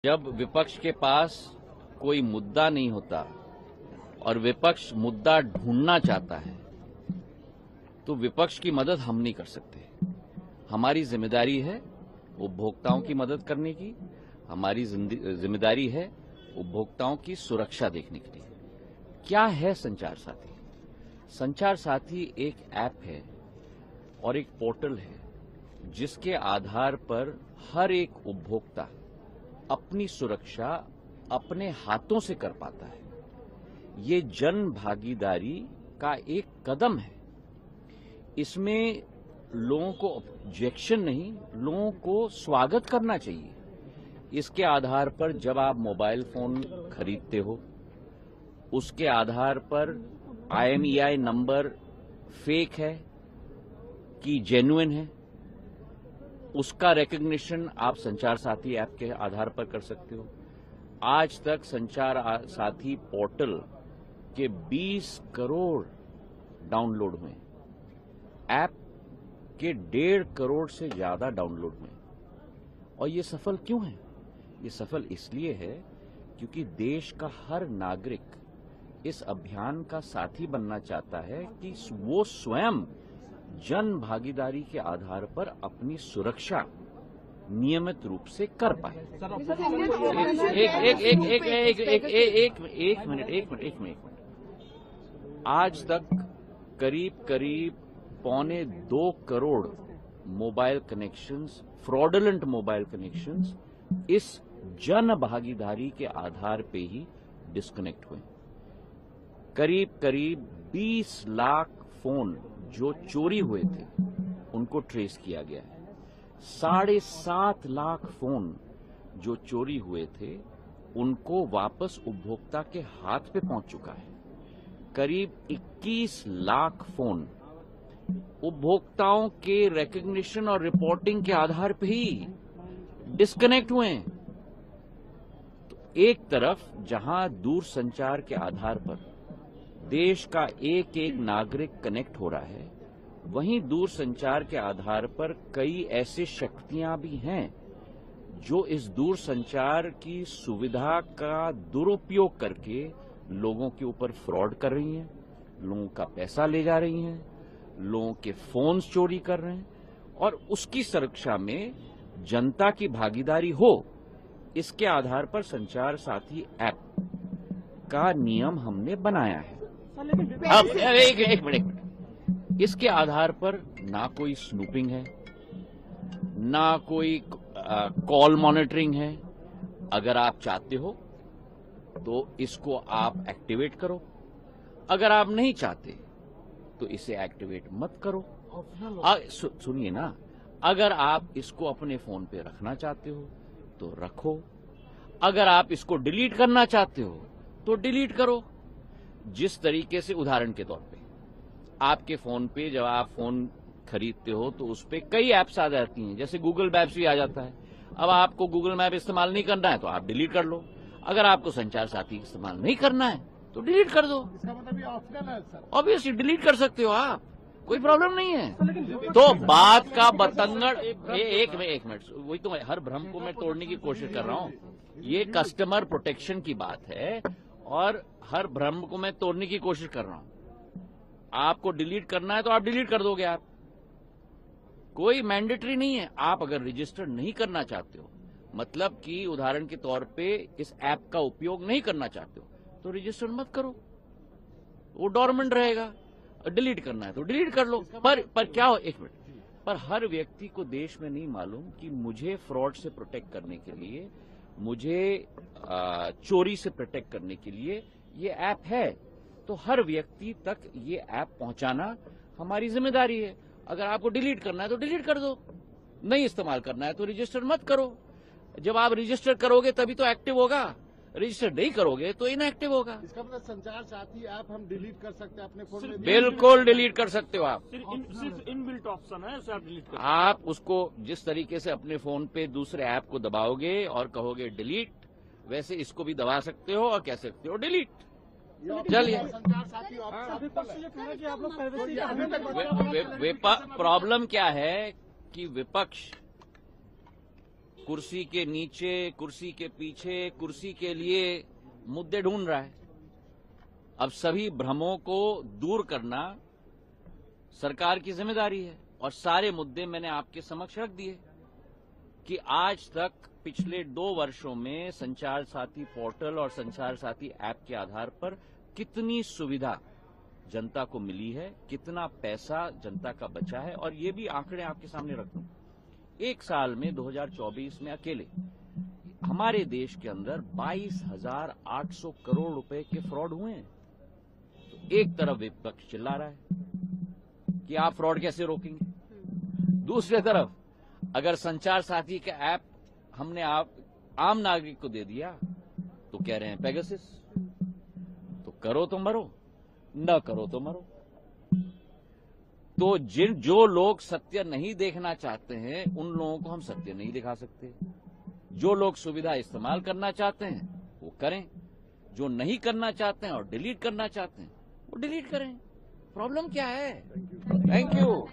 जब विपक्ष के पास कोई मुद्दा नहीं होता और विपक्ष मुद्दा ढूंढना चाहता है तो विपक्ष की मदद हम नहीं कर सकते। हमारी जिम्मेदारी है उपभोक्ताओं की मदद करने की, हमारी जिम्मेदारी है उपभोक्ताओं की सुरक्षा देखने के लिए। क्या है संचार साथी? संचार साथी एक ऐप है और एक पोर्टल है जिसके आधार पर हर एक उपभोक्ता अपनी सुरक्षा अपने हाथों से कर पाता है। ये जन भागीदारी का एक कदम है। इसमें लोगों को ऑब्जेक्शन नहीं, लोगों को स्वागत करना चाहिए। इसके आधार पर जब आप मोबाइल फोन खरीदते हो, उसके आधार पर IMEI नंबर फेक है कि जेन्युइन है, उसका रिकग्निशन आप संचार साथी ऐप के आधार पर कर सकते हो। आज तक संचार साथी पोर्टल के 20 करोड़ डाउनलोड हुए, ऐप के 1.5 करोड़ से ज्यादा डाउनलोड हुए। और ये सफल क्यों है? ये सफल इसलिए है क्योंकि देश का हर नागरिक इस अभियान का साथी बनना चाहता है कि वो स्वयं जन भागीदारी के आधार पर अपनी सुरक्षा नियमित रूप से कर पाए। एक मिनट। आज तक करीब 1.25 crore mobile connections, fraudulent mobile connections इस जन भागीदारी के आधार पे ही डिस्कनेक्ट हुए। करीब 20 लाख फोन जो चोरी हुए थे उनको ट्रेस किया गया है। 7.5 लाख फोन जो चोरी हुए थे उनको वापस उपभोक्ता के हाथ पे पहुंच चुका है। करीब 21 लाख फोन उपभोक्ताओं के रिकग्निशन और रिपोर्टिंग के आधार पे ही डिस्कनेक्ट हुए हैं। तो एक तरफ जहां दूरसंचार के आधार पर देश का एक नागरिक कनेक्ट हो रहा है, वहीं दूरसंचार के आधार पर कई ऐसे शक्तियां भी हैं जो इस दूरसंचार की सुविधा का दुरुपयोग करके लोगों के ऊपर फ्रॉड कर रही हैं, लोगों का पैसा ले जा रही हैं, लोगों के फोन्स चोरी कर रहे हैं। और उसकी सुरक्षा में जनता की भागीदारी हो, इसके आधार पर संचार साथी ऐप का नियम हमने बनाया है। अब एक मिनट, इसके आधार पर ना कोई स्नूपिंग है, ना कोई कॉल मॉनिटरिंग है। अगर आप चाहते हो तो इसको आप एक्टिवेट करो, अगर आप नहीं चाहते तो इसे एक्टिवेट मत करो। सुनिए ना, अगर आप इसको अपने फोन पे रखना चाहते हो तो रखो, अगर आप इसको डिलीट करना चाहते हो तो डिलीट करो। जिस तरीके से, उदाहरण के तौर पे, आपके फोन पे जब आप फोन खरीदते हो तो उस पे कई ऐप्स आ जाती हैं, जैसे गूगल मैप्स भी आ जाता है। अब आपको गूगल मैप इस्तेमाल नहीं करना है तो आप डिलीट कर लो। अगर आपको संचार साथी इस्तेमाल नहीं करना है तो डिलीट कर दो। इसका मतलब ये ऑप्शनल है सर। ऑब्वियसली डिलीट कर सकते हो आप, कोई प्रॉब्लम नहीं है। तो बात का बतंगड़, एक मिनट, वही तो हर भ्रम को मैं तोड़ने की कोशिश कर रहा हूँ। ये कस्टमर प्रोटेक्शन की बात है और हर भ्रम को मैं तोड़ने की कोशिश कर रहा हूं। आपको डिलीट करना है तो आप डिलीट कर दोगे, आप, कोई मैंडेटरी नहीं है। आप अगर रजिस्टर नहीं करना चाहते हो, मतलब कि उदाहरण के तौर पे इस ऐप का उपयोग नहीं करना चाहते हो, तो रजिस्टर मत करो, वो डॉर्मेंट रहेगा। डिलीट करना है तो डिलीट कर लो। पर क्या हो, एक मिनट, पर हर व्यक्ति को देश में नहीं मालूम कि मुझे फ्रॉड से प्रोटेक्ट करने के लिए, मुझे चोरी से प्रोटेक्ट करने के लिए ये ऐप है। तो हर व्यक्ति तक ये ऐप पहुंचाना हमारी जिम्मेदारी है। अगर आपको डिलीट करना है तो डिलीट कर दो, नहीं इस्तेमाल करना है तो रजिस्टर मत करो। जब आप रजिस्टर करोगे तभी तो एक्टिव होगा, रजिस्टर नहीं करोगे तो इनएक्टिव होगा। इसका मतलब संचार साथी ऐप हम डिलीट कर सकते हैं अपने फोन में? बिल्कुल डिलीट कर सकते हो आप। सिर्फ इनबिल्ट ऑप्शन है, उसे आप डिलीट कर। आप उसको जिस तरीके से अपने फोन पे दूसरे ऐप को दबाओगे और कहोगे डिलीट, वैसे इसको भी दबा सकते हो और कह सकते हो डिलीट। चलिए, संचार साथी प्रॉब्लम क्या है कि विपक्ष कुर्सी के नीचे, कुर्सी के पीछे, कुर्सी के लिए मुद्दे ढूंढ रहा है। अब सभी भ्रमों को दूर करना सरकार की जिम्मेदारी है और सारे मुद्दे मैंने आपके समक्ष रख दिए कि आज तक पिछले 2 वर्षों में संचार साथी पोर्टल और संचार साथी ऐप के आधार पर कितनी सुविधा जनता को मिली है, कितना पैसा जनता का बचा है, और ये भी आंकड़े आपके सामने रख दूं। एक साल में 2024 में अकेले हमारे देश के अंदर 22,800 करोड़ रुपए के फ्रॉड हुए हैं। तो एक तरफ विपक्ष चिल्ला रहा है कि आप फ्रॉड कैसे रोकेंगे, दूसरी तरफ अगर संचार साथी का ऐप हमने आम नागरिक को दे दिया तो कह रहे हैं पेगासस। तो करो तो मरो, न करो तो मरो। तो जो लोग सत्य नहीं देखना चाहते हैं उन लोगों को हम सत्य नहीं दिखा सकते। जो लोग सुविधा इस्तेमाल करना चाहते हैं वो करें, जो नहीं करना चाहते हैं और डिलीट करना चाहते हैं वो डिलीट करें। प्रॉब्लम क्या है? Thank you.